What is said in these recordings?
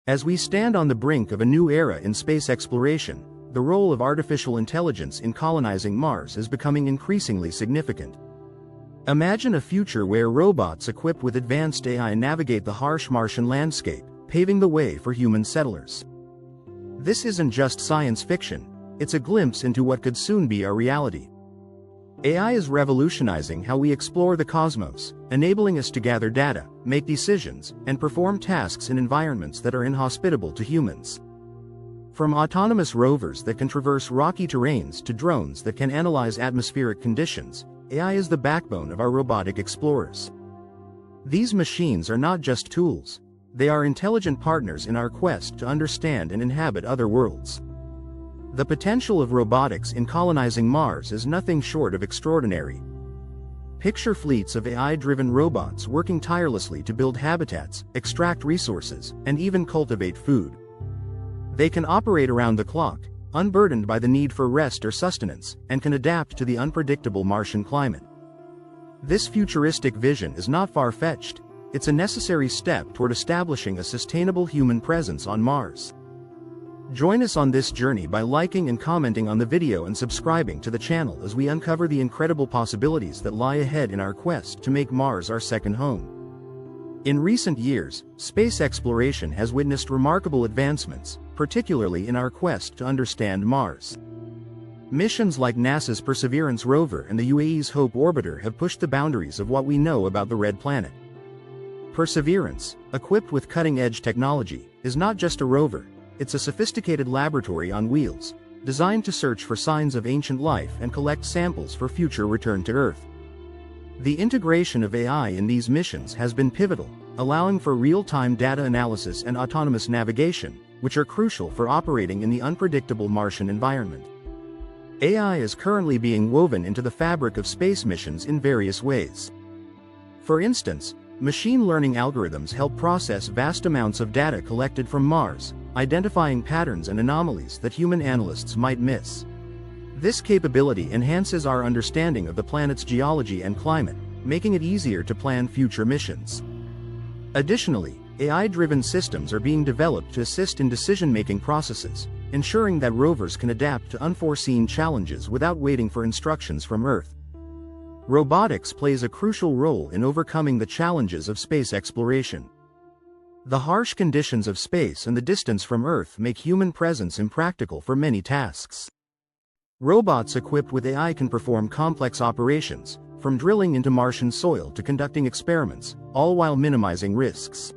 As we stand on the brink of a new era in space exploration, the role of artificial intelligence in colonizing Mars is becoming increasingly significant. Imagine a future where robots equipped with advanced AI navigate the harsh Martian landscape, paving the way for human settlers. This isn't just science fiction, it's a glimpse into what could soon be our reality. AI is revolutionizing how we explore the cosmos, enabling us to gather data, make decisions, and perform tasks in environments that are inhospitable to humans. From autonomous rovers that can traverse rocky terrains to drones that can analyze atmospheric conditions, AI is the backbone of our robotic explorers. These machines are not just tools, they are intelligent partners in our quest to understand and inhabit other worlds. The potential of robotics in colonizing Mars is nothing short of extraordinary. Picture fleets of AI-driven robots working tirelessly to build habitats, extract resources, and even cultivate food. They can operate around the clock, unburdened by the need for rest or sustenance, and can adapt to the unpredictable Martian climate. This futuristic vision is not far-fetched, it's a necessary step toward establishing a sustainable human presence on Mars. Join us on this journey by liking and commenting on the video and subscribing to the channel as we uncover the incredible possibilities that lie ahead in our quest to make Mars our second home. In recent years, space exploration has witnessed remarkable advancements, particularly in our quest to understand Mars. Missions like NASA's Perseverance rover and the UAE's Hope orbiter have pushed the boundaries of what we know about the Red Planet. Perseverance, equipped with cutting-edge technology, is not just a rover. It's a sophisticated laboratory on wheels, designed to search for signs of ancient life and collect samples for future return to Earth. The integration of AI in these missions has been pivotal, allowing for real-time data analysis and autonomous navigation, which are crucial for operating in the unpredictable Martian environment. AI is currently being woven into the fabric of space missions in various ways. For instance, machine learning algorithms help process vast amounts of data collected from Mars, identifying patterns and anomalies that human analysts might miss. This capability enhances our understanding of the planet's geology and climate, making it easier to plan future missions. Additionally, AI-driven systems are being developed to assist in decision-making processes, ensuring that rovers can adapt to unforeseen challenges without waiting for instructions from Earth. Robotics plays a crucial role in overcoming the challenges of space exploration. The harsh conditions of space and the distance from Earth make human presence impractical for many tasks. Robots equipped with AI can perform complex operations, from drilling into Martian soil to conducting experiments, all while minimizing risks.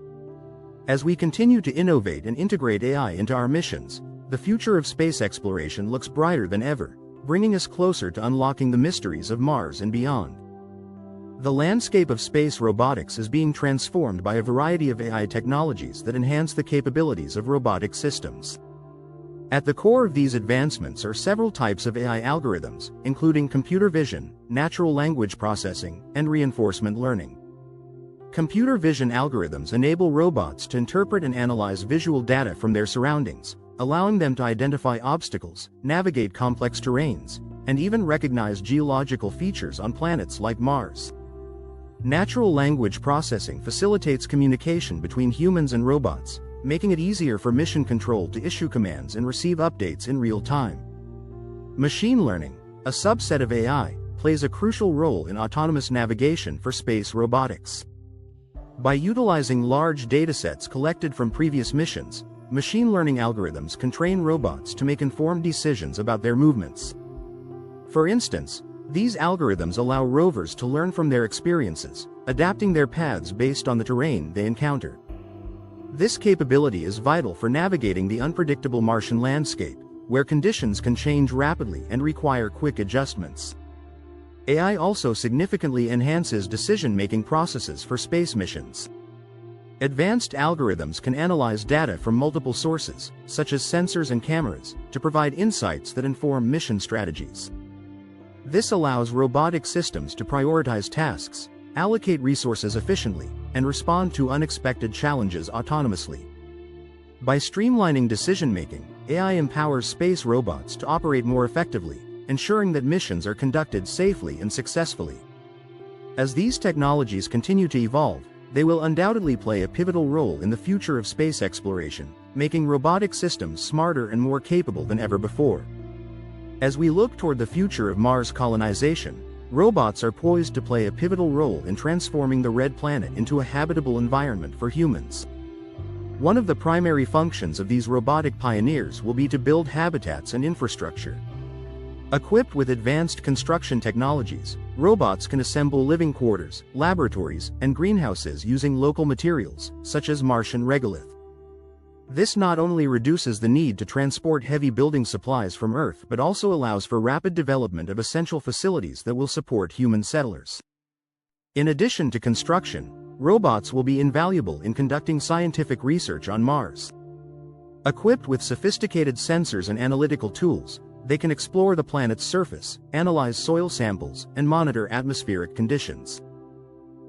As we continue to innovate and integrate AI into our missions, the future of space exploration looks brighter than ever, bringing us closer to unlocking the mysteries of Mars and beyond. The landscape of space robotics is being transformed by a variety of AI technologies that enhance the capabilities of robotic systems. At the core of these advancements are several types of AI algorithms, including computer vision, natural language processing, and reinforcement learning. Computer vision algorithms enable robots to interpret and analyze visual data from their surroundings, allowing them to identify obstacles, navigate complex terrains, and even recognize geological features on planets like Mars. Natural language processing facilitates communication between humans and robots, making it easier for mission control to issue commands and receive updates in real time. Machine learning, a subset of AI, plays a crucial role in autonomous navigation for space robotics. By utilizing large datasets collected from previous missions, machine learning algorithms can train robots to make informed decisions about their movements. For instance, these algorithms allow rovers to learn from their experiences, adapting their paths based on the terrain they encounter. This capability is vital for navigating the unpredictable Martian landscape, where conditions can change rapidly and require quick adjustments. AI also significantly enhances decision-making processes for space missions. Advanced algorithms can analyze data from multiple sources, such as sensors and cameras, to provide insights that inform mission strategies. This allows robotic systems to prioritize tasks, allocate resources efficiently, and respond to unexpected challenges autonomously. By streamlining decision-making, AI empowers space robots to operate more effectively, ensuring that missions are conducted safely and successfully. As these technologies continue to evolve, They will undoubtedly play a pivotal role in the future of space exploration, making robotic systems smarter and more capable than ever before. As we look toward the future of Mars colonization, robots are poised to play a pivotal role in transforming the Red Planet into a habitable environment for humans. One of the primary functions of these robotic pioneers will be to build habitats and infrastructure. Equipped with advanced construction technologies, robots can assemble living quarters, laboratories, and greenhouses using local materials, such as Martian regolith. This not only reduces the need to transport heavy building supplies from Earth but also allows for rapid development of essential facilities that will support human settlers. In addition to construction, robots will be invaluable in conducting scientific research on Mars. Equipped with sophisticated sensors and analytical tools, they can explore the planet's surface, analyze soil samples, and monitor atmospheric conditions.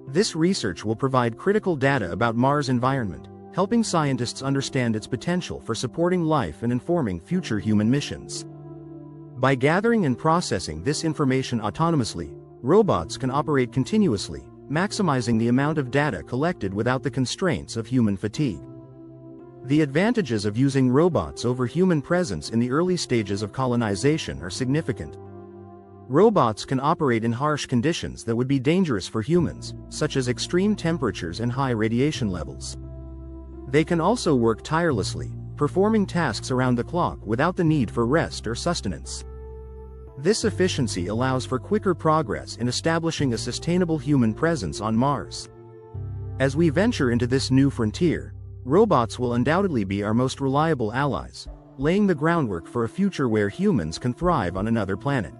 This research will provide critical data about Mars' environment, helping scientists understand its potential for supporting life and informing future human missions. By gathering and processing this information autonomously, robots can operate continuously, maximizing the amount of data collected without the constraints of human fatigue. The advantages of using robots over human presence in the early stages of colonization are significant. Robots can operate in harsh conditions that would be dangerous for humans, such as extreme temperatures and high radiation levels. They can also work tirelessly, performing tasks around the clock without the need for rest or sustenance. This efficiency allows for quicker progress in establishing a sustainable human presence on Mars. As we venture into this new frontier, robots will undoubtedly be our most reliable allies, laying the groundwork for a future where humans can thrive on another planet.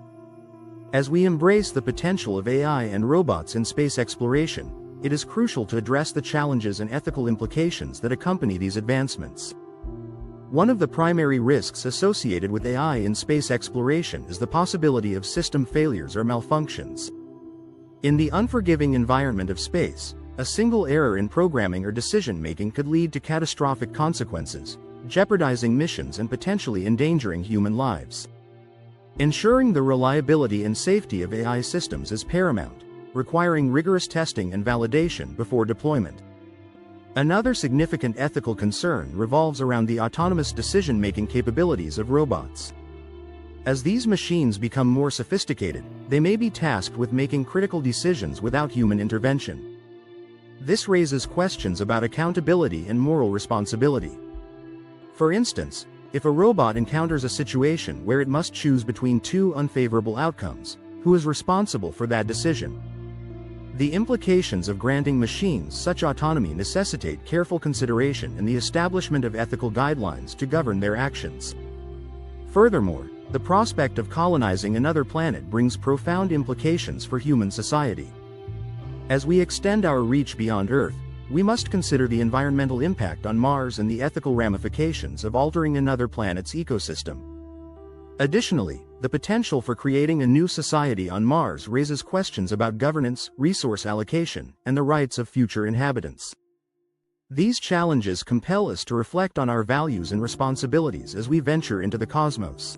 As we embrace the potential of AI and robots in space exploration, it is crucial to address the challenges and ethical implications that accompany these advancements. One of the primary risks associated with AI in space exploration is the possibility of system failures or malfunctions. In the unforgiving environment of space, a single error in programming or decision-making could lead to catastrophic consequences, jeopardizing missions and potentially endangering human lives. Ensuring the reliability and safety of AI systems is paramount, requiring rigorous testing and validation before deployment. Another significant ethical concern revolves around the autonomous decision-making capabilities of robots. As these machines become more sophisticated, they may be tasked with making critical decisions without human intervention. This raises questions about accountability and moral responsibility. For instance, if a robot encounters a situation where it must choose between two unfavorable outcomes, who is responsible for that decision? The implications of granting machines such autonomy necessitate careful consideration and the establishment of ethical guidelines to govern their actions. Furthermore, the prospect of colonizing another planet brings profound implications for human society. As we extend our reach beyond Earth, we must consider the environmental impact on Mars and the ethical ramifications of altering another planet's ecosystem. Additionally, the potential for creating a new society on Mars raises questions about governance, resource allocation, and the rights of future inhabitants. These challenges compel us to reflect on our values and responsibilities as we venture into the cosmos.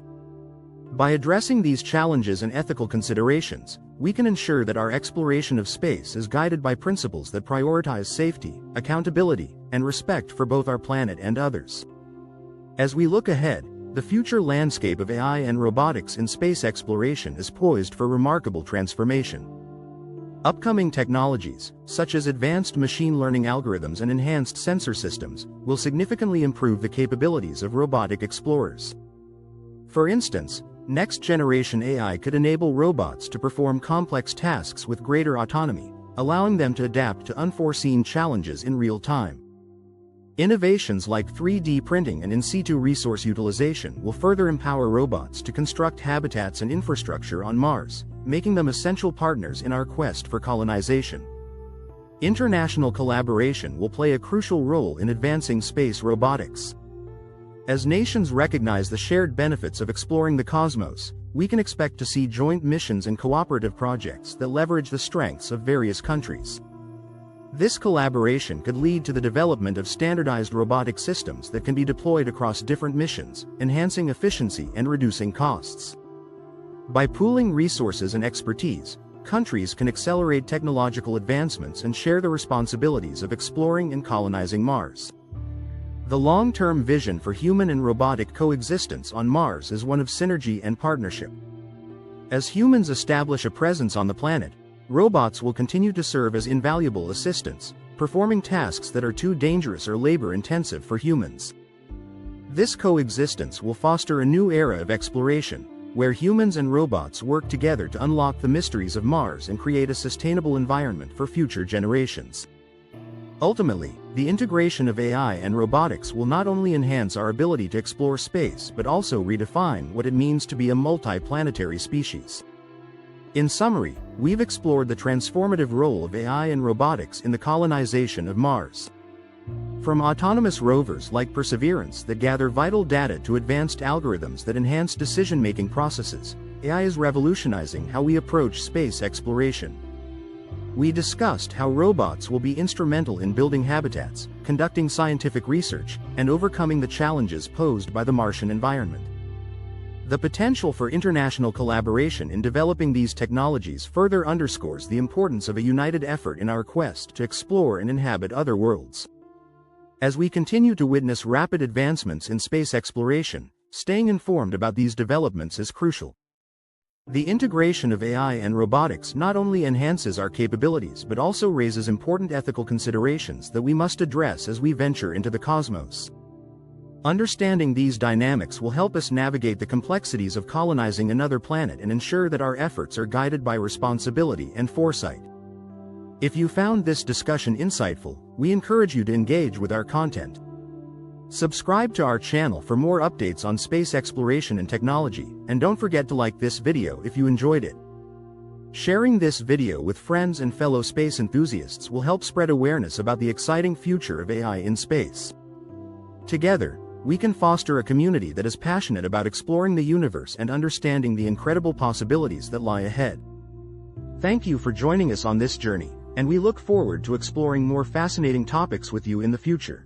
By addressing these challenges and ethical considerations, we can ensure that our exploration of space is guided by principles that prioritize safety, accountability, and respect for both our planet and others. As we look ahead, the future landscape of AI and robotics in space exploration is poised for remarkable transformation. Upcoming technologies, such as advanced machine learning algorithms and enhanced sensor systems, will significantly improve the capabilities of robotic explorers. For instance, next-generation AI could enable robots to perform complex tasks with greater autonomy, allowing them to adapt to unforeseen challenges in real time. Innovations like 3D printing and in-situ resource utilization will further empower robots to construct habitats and infrastructure on Mars, making them essential partners in our quest for colonization. International collaboration will play a crucial role in advancing space robotics. As nations recognize the shared benefits of exploring the cosmos, we can expect to see joint missions and cooperative projects that leverage the strengths of various countries. This collaboration could lead to the development of standardized robotic systems that can be deployed across different missions, enhancing efficiency and reducing costs. By pooling resources and expertise, countries can accelerate technological advancements and share the responsibilities of exploring and colonizing Mars. The long-term vision for human and robotic coexistence on Mars is one of synergy and partnership. As humans establish a presence on the planet, robots will continue to serve as invaluable assistants, performing tasks that are too dangerous or labor-intensive for humans. This coexistence will foster a new era of exploration, where humans and robots work together to unlock the mysteries of Mars and create a sustainable environment for future generations. Ultimately, the integration of AI and robotics will not only enhance our ability to explore space but also redefine what it means to be a multi-planetary species. In summary, we've explored the transformative role of AI and robotics in the colonization of Mars. From autonomous rovers like Perseverance that gather vital data to advanced algorithms that enhance decision-making processes, AI is revolutionizing how we approach space exploration. We discussed how robots will be instrumental in building habitats, conducting scientific research, and overcoming the challenges posed by the Martian environment. The potential for international collaboration in developing these technologies further underscores the importance of a united effort in our quest to explore and inhabit other worlds. As we continue to witness rapid advancements in space exploration, staying informed about these developments is crucial. The integration of AI and robotics not only enhances our capabilities but also raises important ethical considerations that we must address as we venture into the cosmos. Understanding these dynamics will help us navigate the complexities of colonizing another planet and ensure that our efforts are guided by responsibility and foresight. If you found this discussion insightful, we encourage you to engage with our content. Subscribe to our channel for more updates on space exploration and technology, and don't forget to like this video if you enjoyed it. Sharing this video with friends and fellow space enthusiasts will help spread awareness about the exciting future of AI in space. Together, we can foster a community that is passionate about exploring the universe and understanding the incredible possibilities that lie ahead. Thank you for joining us on this journey, and we look forward to exploring more fascinating topics with you in the future.